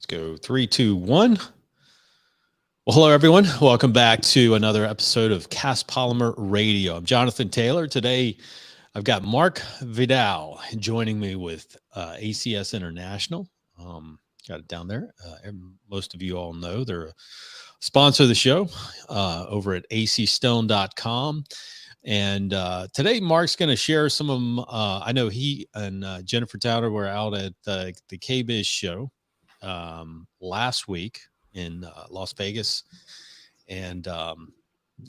Go 3, 2, 1. Well, hello, everyone. Welcome back to another episode of Cast Polymer Radio. I'm Jonathan Taylor. Today, I've got Mark Vidal joining me with ACS International. Got it down there. Most of you all know they're a sponsor of the show over at acstone.com. And today, Mark's going to share some of them. I know he and Jennifer Towner were out at the KBIS show last week in Las Vegas, and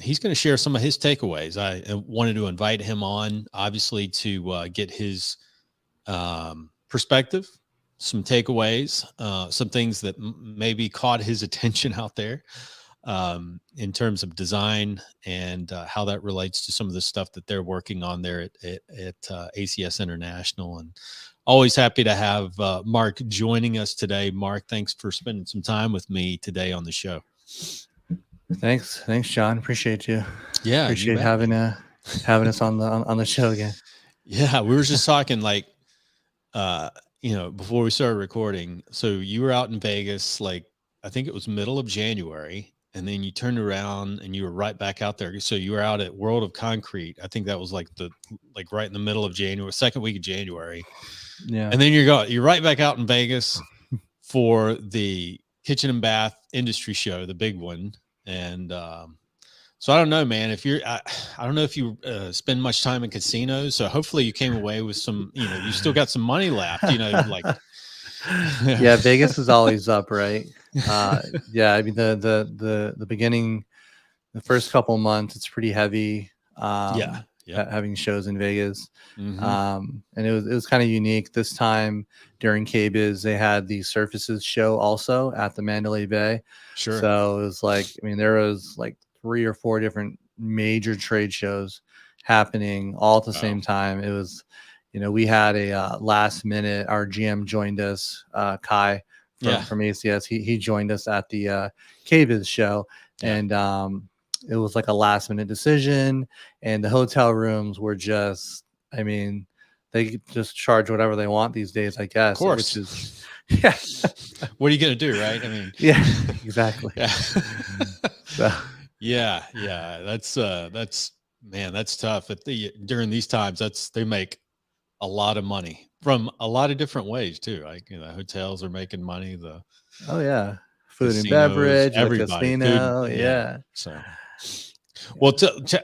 he's going to share some of his takeaways. I wanted to invite him on, obviously, to get his perspective, some takeaways, some things that maybe caught his attention out there in terms of design and how that relates to some of the stuff that they're working on there at ACS International. And always happy to have Mark joining us today. Mark, thanks for spending some time with me today on the show. Thanks, John. Appreciate you. Yeah, appreciate having us on the show again. Yeah, we were just talking before we started recording. So you were out in Vegas, I think it was middle of January, and then you turned around and you were right back out there. So you were out at World of Concrete. I think that was right in the middle of January, second week of January. Yeah. And then you're right back out in Vegas for the kitchen and bath industry show, the big one. And so I don't know, man, I don't know if you spend much time in casinos. So hopefully you came away with some, you still got some money left, Yeah, Vegas is always up, right? Yeah, I mean the beginning, the first couple of months, it's pretty heavy. Having shows in Vegas. Mm-hmm. And it was kind of unique this time. During KBIS, they had the Surfaces show also at the Mandalay Bay. Sure. So it was there was 3 or 4 different major trade shows happening all at the same time. It was, we had a last minute, our GM joined us, Kai from ACS. He joined us at the KBIS show. Yeah. And it was like a last minute decision, and the hotel rooms were just, they just charge whatever they want these days, I guess. Of course. Which is, yeah. What are you going to do? Right. Yeah, exactly. Yeah. So. Yeah. That's tough. During these times, they make a lot of money from a lot of different ways too. Hotels are making money. Oh yeah. Food casinos, and beverage, everybody, casino. Food, yeah. So, well,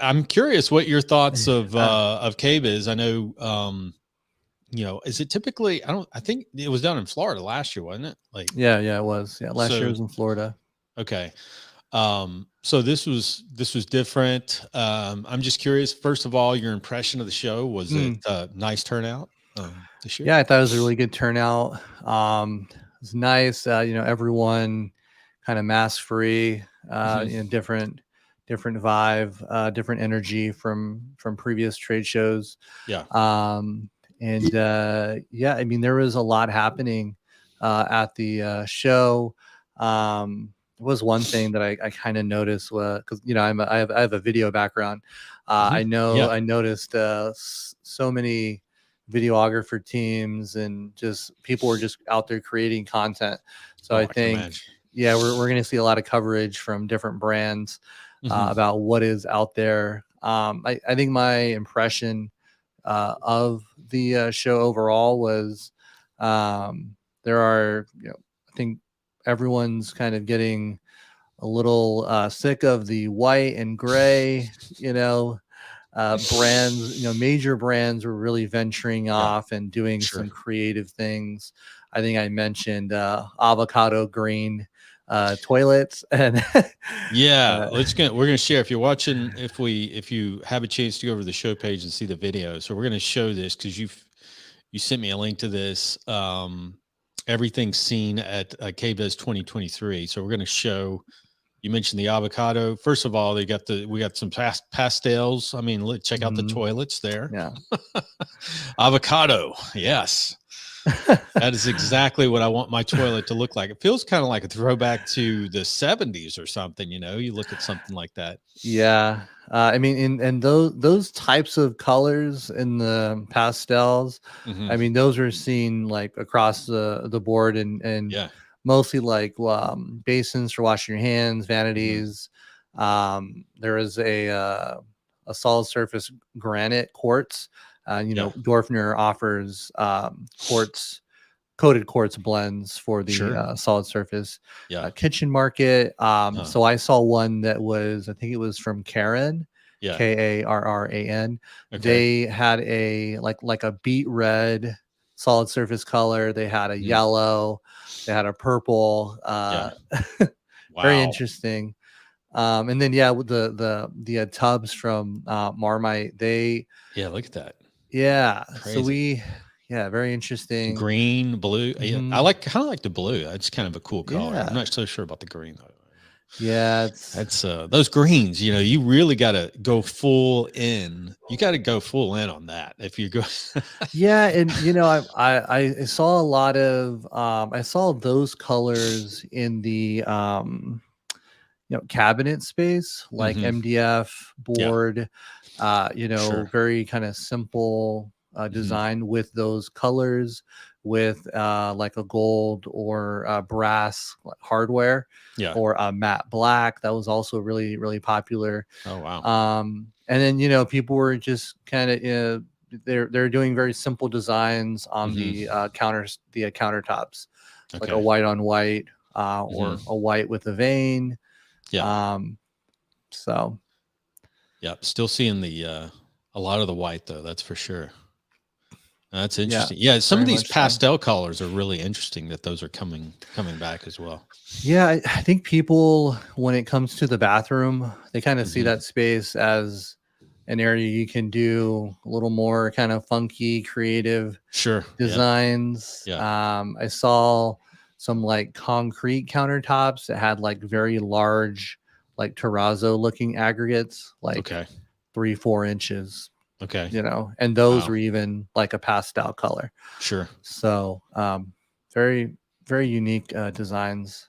I'm curious what your thoughts of KBIS. I know, is it typically? I think it was down in Florida last year, wasn't it? Yeah, it was. Yeah, last year was in Florida. Okay. So this was different. I'm just curious. First of all, your impression of the show, was it a nice turnout this year? Yeah, I thought it was a really good turnout. It was nice. Everyone kind of mask free. Different vibe, different energy from previous trade shows. Yeah. There was a lot happening at the show. Was one thing that I kind of noticed because I have a video background. I noticed so many videographer teams and just people were just out there creating content. So I think we're going to see a lot of coverage from different brands about what is out there. I think my impression of the show overall was there are, I think everyone's kind of getting a little sick of the white and gray, brands. Major brands were really venturing off and doing some creative things. I think I mentioned avocado green toilets and we're gonna share. If you're watching, if you have a chance to go over to the show page and see the video, so we're gonna show this because you sent me a link to this. Everything's seen at KBIS 2023. So we're going to show. You mentioned the avocado. First of all, we got some pastels. Check out the toilets there. Yeah, avocado. Yes, that is exactly what I want my toilet to look like. It feels kind of like a throwback to the 70s or something. You look at something like that. Yeah. And those types of colors in the pastels, those are seen across the board, and mostly like basins for washing your hands, vanities. There is a solid surface granite quartz. Yeah. Dorfner offers coated quartz blends for the Sure. solid surface Yeah. kitchen market. Uh, So I saw one that was, I think it was from Karen, yeah. Karran. Okay. They had a like a beet red solid surface color. They had a Mm, yellow. They had a purple. yeah. Very Wow. interesting. And then yeah, with the tubs from Marmite, Yeah. Look at that. yeah. So Crazy. yeah, very interesting. Green, blue. Yeah. I Mhm. like kind of like the blue. It's kind of a cool color. I'm Yeah. not so sure about the green though. Yeah, it's That's those greens, you really got to go full in. You got to go full in on that. If you go, yeah, and I saw a lot of I saw those colors in the cabinet space, like hmm MDF yeah, board, sure. very kind of simple hmm design with those colors, with like a gold or brass hardware, Yeah. or a matte black. That was also really, really popular. Oh, wow. And then people were just kind of they're doing very simple designs on hmm the countertops, like a Okay. white on white, hmm or a white with a vein. Yeah. um so Yeah. Still seeing a lot of the white though. That's for sure. That's yeah, interesting. Yeah. Some of very these much so. pastel colors are really interesting that those are coming back as well. Yeah, I think people, when it comes to the bathroom, they kind of see hmm that space as an area you can do a little more kind of funky, creative Sure. Yeah. designs. Yeah. I saw some like concrete countertops that had like very large, like terrazzo looking aggregates, like Okay. 3-4 inches, Okay. and those Wow. were even like a pastel color. Sure. So very, very unique designs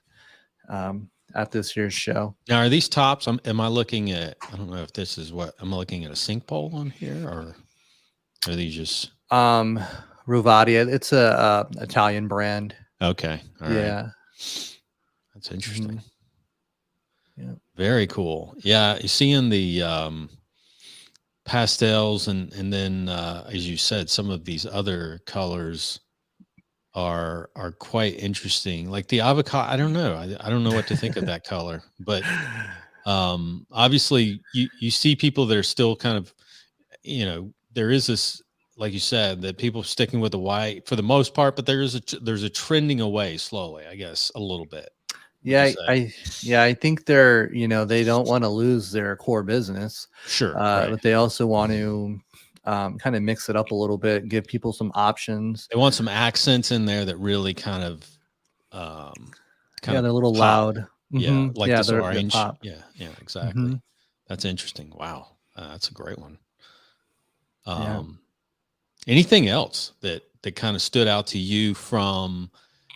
at this year's show. Now, are these tops? Am I looking at? I don't know if this is what I'm looking at a sink pole on here, or are these just Um, Ruvadia, it's a Italian brand. okay? All right, Yeah. that's interesting. Mhm. Yeah. Very cool. Yeah, you seeing the pastels and then as you said, some of these other colors are quite interesting. Like the avocado. I don't know. I don't know what to think of that color, but obviously you see people that are still kind of there is this, like you said, that people sticking with the white for the most part, but there's a trending away slowly, I guess, a little bit. Would you Yeah, say? I think they're, they don't want to lose their core business, Sure. Right. but they also want to kind of mix it up a little bit, give people some options. They want some accents in there that really kind of Yeah, they're a little pop. loud. Yeah, Hmm. like Yeah, this they're orange. pop. Yeah, yeah, exactly. Hmm. That's interesting. Wow, that's a great one. Yeah. Um, Anything else that kind of stood out to you from,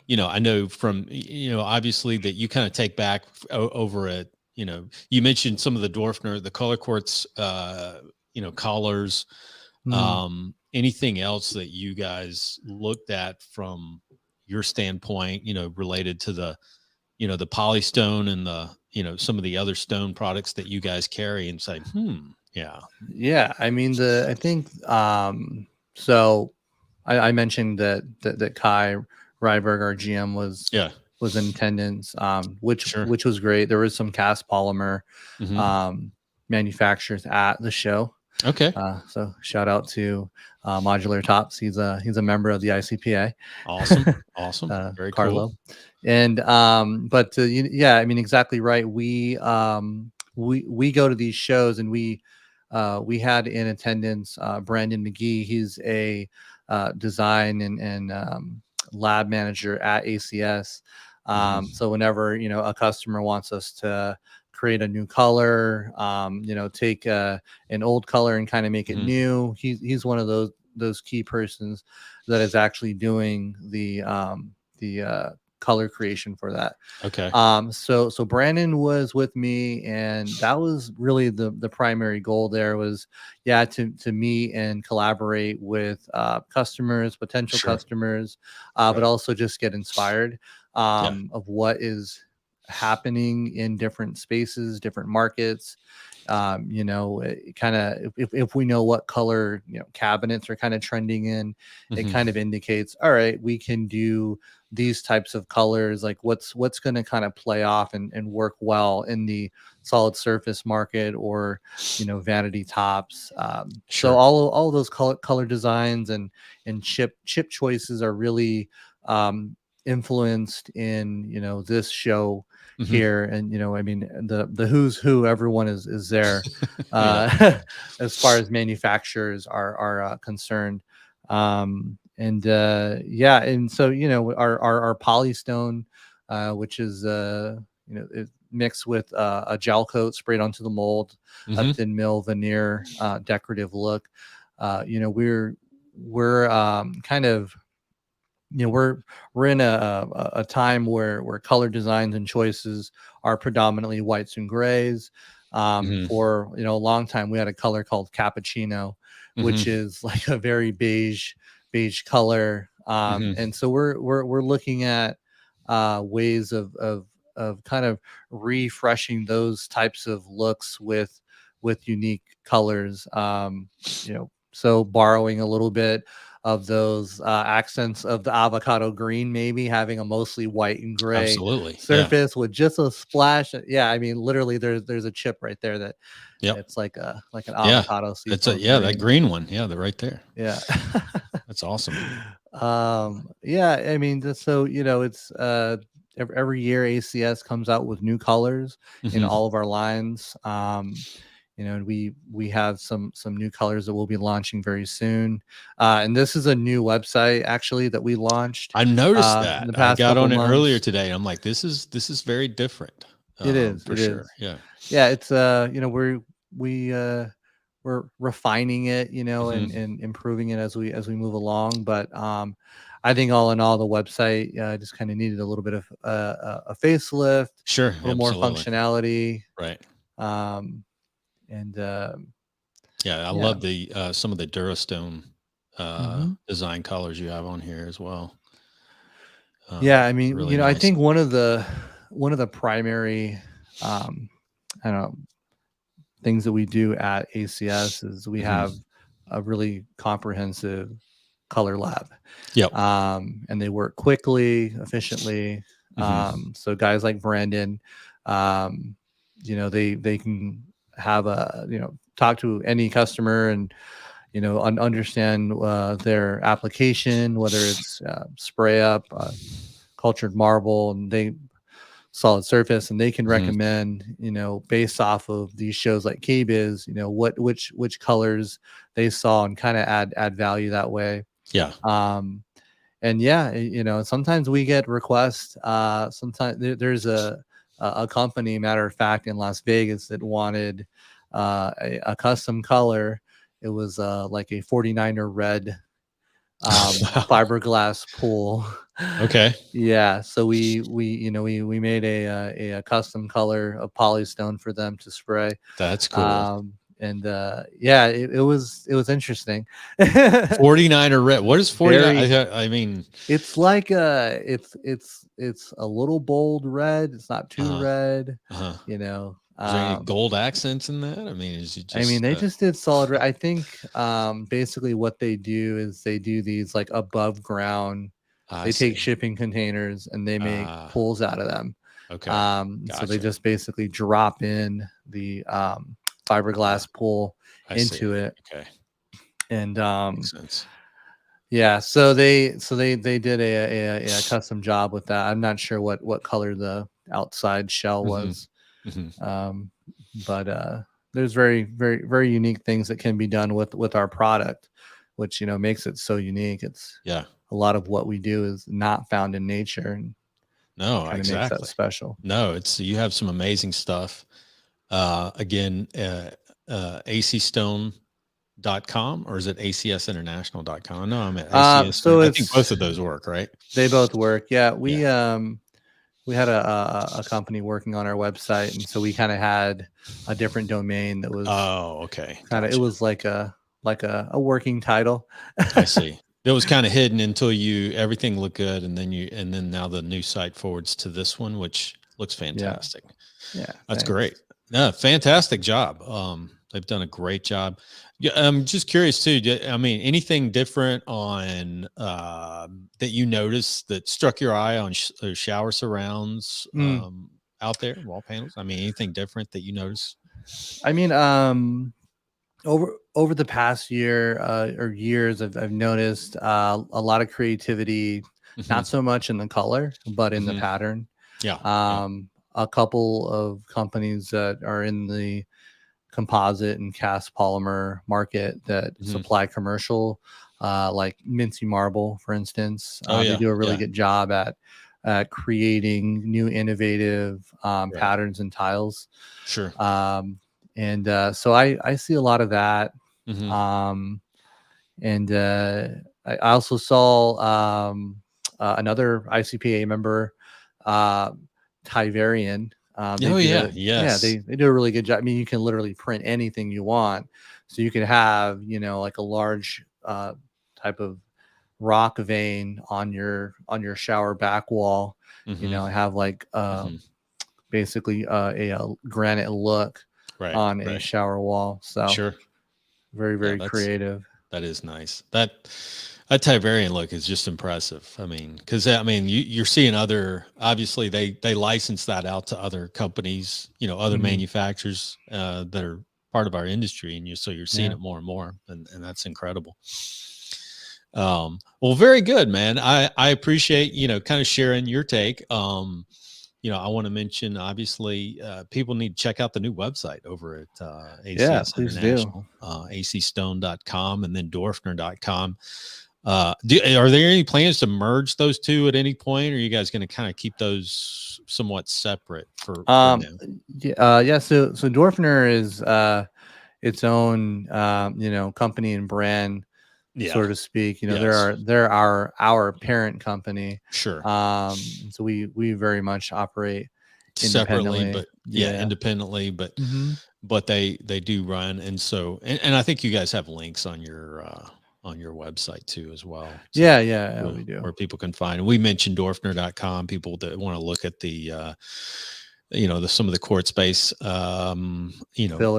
I know from, obviously that you kind of take back over at, you mentioned some of the Dorfner, the color quartz, collars. Mm. Anything else that you guys looked at from your standpoint, related to the polystone and some of the other stone products that you guys carry and say, yeah, Yeah, I mean I think so I mentioned that Kai Ryberg, our GM, yeah, was in attendance, which sure. was great. There was some cast polymer hmm manufacturers at the show. Okay. So shout out to Modular Tops. He's a member of the ICPA. Awesome. Awesome. Very cool. Carlo. And but yeah, I mean, exactly right. We go to these shows, and we had in attendance Brandon McGee. He's a design and lab manager at ACS. hmm So whenever a customer wants us to create a new color, take an old color and kind of make it hmm new, he's one of those key persons that is actually doing the color creation for that. Okay. So Brandon was with me, and that was really the primary goal there was, yeah, to meet and collaborate with customers, potential Sure. customers, but Right. also just get inspired Yeah. of what is happening in different spaces, different markets. Kind of if we know what color cabinets are kind of trending in, it Hmm. kind of indicates, all right, we can do these types of colors, like what's going to kind of play off and work well in the solid surface market, or vanity tops. So Sure. all those color designs and chip choices are really influenced in this show Hmm. here. And I mean, the who's who, everyone is there Yeah. as far as manufacturers are concerned. And Yeah, and so our polystone, which is mixed with a gel coat sprayed onto the mold, a Hmm. thin mill veneer, decorative look. We're kind of we're in a time where color designs and choices are predominantly whites and grays. Hmm. For a long time, we had a color called cappuccino, Hmm. which is like a very beige color. Hmm. And so we're looking at ways of kind of refreshing those types of looks with unique colors. So borrowing a little bit of those accents of the avocado green, maybe having a mostly white and gray Absolutely. Yeah. surface with just a splash. Yeah, I mean, literally, there's a chip right there that Yep. it's like an Yeah. avocado It's a seafoam yeah, that green. green one. Yeah, they're right there. Yeah. That's awesome. Yeah, I mean, so it's every year ACS comes out with new colors in Hmm. all of our lines. And we have some new colors that we'll be launching very soon. And this is a new website actually that we launched I noticed in that. the I past got couple on it earlier months. today. I'm like, this is very different. It is. For It sure. is. Yeah. Yeah, it's we we're refining it, Hmm. and improving it as we move along. But I think all in all, the website just kind of needed a little bit of a facelift, a Sure. little more Absolutely. functionality, Right. um, and Yeah. I yeah. love the some of the Durastone Hmm. design colors you have on here as well. Yeah, I mean, Really I nice. think one of the primary um, I don't know, things that we do at ACS is we have Hmm. a really comprehensive color lab, Yep. and they work quickly, efficiently. Hmm. So guys like Brandon, um, they can have talk to any customer and understand their application, whether it's spray up, cultured marble, and they solid surface, and they can Hmm. recommend based off of these shows like KBIS, which colors they saw, and kind of add value that way. Yeah. um and yeah, sometimes we get requests. Sometimes there's a company, matter of fact, in Las Vegas that wanted a custom color. It was like a 49er red Wow. fiberglass pool. Okay. Yeah, so we made a custom color of polystone for them to spray. That's cool. And Yeah, it was interesting. 49 or red. What is 49? Very. I mean, It's like it's a little bold red. It's not too uh, red, uh, you know. is there any gold accents in that? I mean, is it I mean, just, they just did solid red. I think basically what they do is they do these like above ground. I They take see. shipping containers and they make Ah, pools out of them. okay. So they Gotcha. just basically drop in the Ah, fiberglass pool I see. into it. Okay. And Makes sense. Yeah, so they did a custom job with that. I'm not sure what color the outside shell Hmm. was, Hmm. um, but there's very unique things that can be done with our product, which makes it so unique. It's Yeah. a lot of what we do is not found in nature, and No, kind of makes that exactly. special. No, you have some amazing stuff. Again, AC Stone .com or is it acsinternational.com? No, I'm at ACS. So I think it's both of those work, right? they both work. Yeah, Yeah. we had a company working on our website, and so we kind of had a different domain that was Oh, okay. kind of, it Gotcha. was like a working title. I see. It was kind of hidden until everything looked good, and then now the new site forwards to this one, which looks Yeah, fantastic. yeah, That's great. thanks. No, fantastic job. They've done a great job. Yeah, I'm just curious too. I mean, anything different on that you noticed that struck your eye on shower surrounds Mm. out there, wall panels? I mean, anything different that you notice? I mean, over the past year or years, I've noticed a lot of creativity, Hmm. not so much in the color, but in the Hmm. pattern. Yeah. Yeah. A couple of companies that are in the composite and cast polymer market that Hmm. supply commercial, like Mincy Marble, for instance. Oh They yeah. do a really Yeah. good job at creating new innovative Right. patterns and tiles. Sure. So I see a lot of that. Hmm. Um, and I also saw another ICPA member, uh, Tiverian. Oh yeah. They Yes. do a really good job. I mean, you can literally print anything you want, so you could have, like a large type of rock vein on your shower back wall. Hmm. Have like Hmm. basically a granite look Right. on a Right. shower wall. So Sure. very, Yeah. very creative. That is nice. That Tiverian look is just impressive. I mean, because I mean, you're seeing other. Obviously, they license that out to other companies, other Mhm. manufacturers that are part of our industry, and you're seeing Yeah. it more and more, and that's incredible. Well, very good, man. I appreciate kind of sharing your take. I want to mention, obviously, people need to check out the new website over at Yeah, ACS please do. International, acstone.com and then Dorfner.com. Are there any plans to merge those two at any point, or are you guys going to kind of keep those somewhat separate for Um, now? yeah, so Dorfner is its own company and brand, Yeah. so to speak. Yes. They're our parent company. Sure. And so we very much operate Separately, independently. but yeah, Yeah. independently, Hmm. but they do run, and so and I think you guys have links on your website too as well, Yeah, to yeah, we do. where people can find. We mentioned Dorfner.com, people that want to look at the some of the court space Fillers.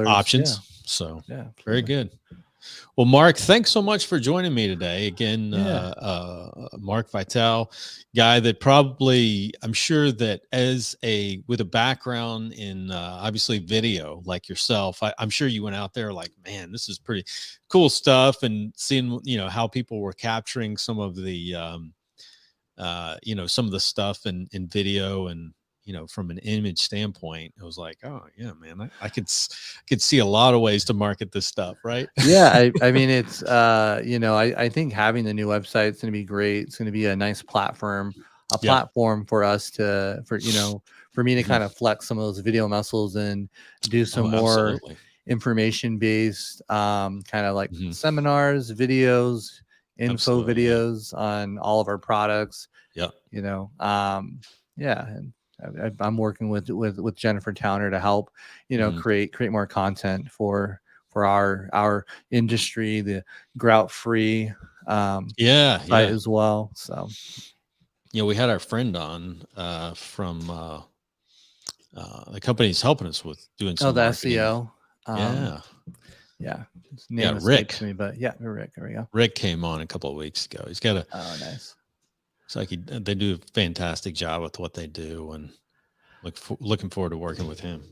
Yeah, options. So yeah, very absolutely. good. Well, Mark, thanks so much for joining me today. Again, Yeah. Mark Vidal, guy that probably, I'm sure that with a background in obviously video like yourself, I'm sure you went out there like, man, this is pretty cool stuff, and seeing how people were capturing some of the some of the stuff in video, and from an image standpoint, it was like, oh yeah, man, I could see a lot of ways to market this stuff, right? Yeah, I mean, it's I think having the new website is going to be great. It's going to be a nice Yeah. platform for us for me to Mhm. kind of flex some of those video muscles and do some Oh, more absolutely. information based, kind of like Mhm. seminars, videos, info Absolutely. Yeah. videos on all of our products. Yeah. you know yeah, and I'm working with Jennifer Towner to help Mhm. create more content for our industry, the grout free Yeah. site Yeah. as well. So We had our friend on from the company's helping us with doing oh, some the marketing. SEO, Yeah. yeah, his Yeah. name escapes Rick. me, but yeah, Rick, there we go. Rick came on a couple of weeks ago. He's got a, Oh, nice. it's like they do a fantastic job with what they do, and looking forward to working with him.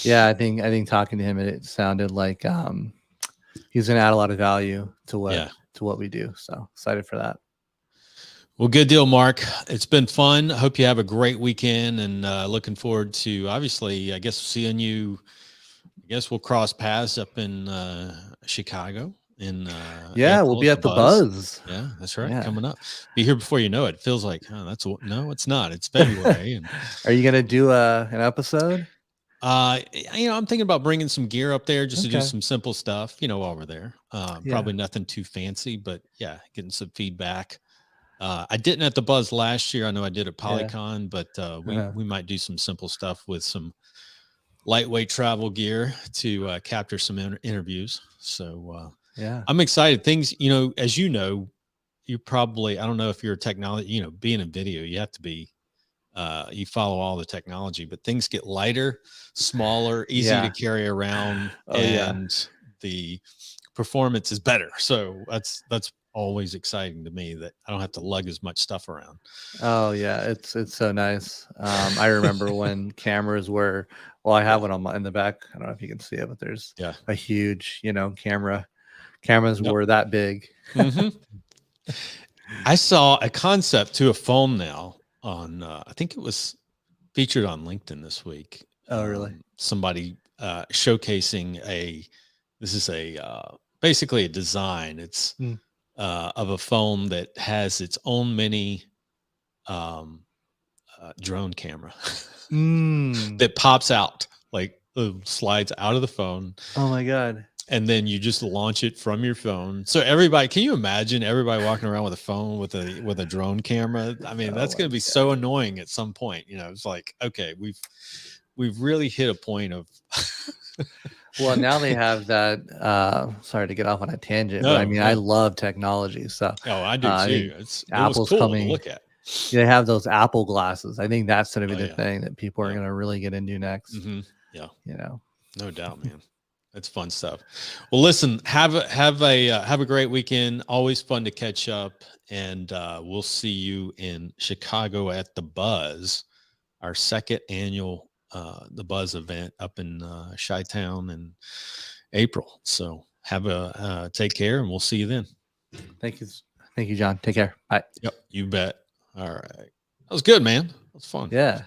Yeah, I think talking to him, it sounded like he's gonna add a lot of value Yeah. to what we do, so excited for that. Well, good deal, Mark. It's been fun. I hope you have a great weekend, and looking forward to, obviously, I guess, seeing you. I guess we'll cross paths up in Chicago in Yeah, we'll April be at the at the Buzz. Buzz. Yeah, that's right. Yeah. Coming up. Be here before you know it. It feels like, oh, no, it's not. It's February. And Are you gonna do an episode? I'm thinking about bringing some gear up there just to do Okay. some simple stuff, while we're there. Yeah. Probably nothing too fancy, but yeah, getting some feedback. I didn't at the Buzz last year. I know I did at Yeah. Polycon, but Uh-huh. we might do some simple stuff with some lightweight travel gear to capture some interviews. So Yeah. I'm excited. Things, as you probably, I don't know if you're a technology, being in video, you have to be, you follow all the technology, but things get lighter, smaller, easy to Yeah. carry around, Oh yeah. and the performance is better. So that's always exciting to me that I don't have to lug as much stuff around. Oh yeah, it's so nice. I remember when cameras were, well, I have Yeah. one on in the back. I don't know if you can see it, but there's Yeah. a huge, camera. Cameras Yep. were that big. Hmm. I saw a concept to a phone now on, I think it was featured on LinkedIn this week. Oh really? Somebody showcasing this is basically a design. It's Mm. of a phone that has its own mini um, drone camera Mm. that pops out, like slides out of the phone, Oh my God. and then you just launch it from your phone. So everybody, can you imagine everybody walking around with a phone with a drone camera? I mean, Oh that's my going to be so God. annoying at some point. It's like, okay, we've really hit a point of Well, now they have that. Sorry to get off on a tangent, but I no, mean, I no. love technology. So Oh, I do I think too. It was Apple's cool to coming. look at. They have those Apple glasses. I think that's going to Oh be the yeah. thing that people are Yeah. going to really get into next. Hmm. Yeah. You know. No doubt, man. That's fun stuff. Well, listen, have a great weekend. Always fun to catch up, and we'll see you in Chicago at the Buzz, our second annual the Buzz event up in Chi-Town in April. So take care, and we'll see you then. Thank you, John. Take care. Bye. Yep, you bet. All right, that was good, man. That was fun. Yeah.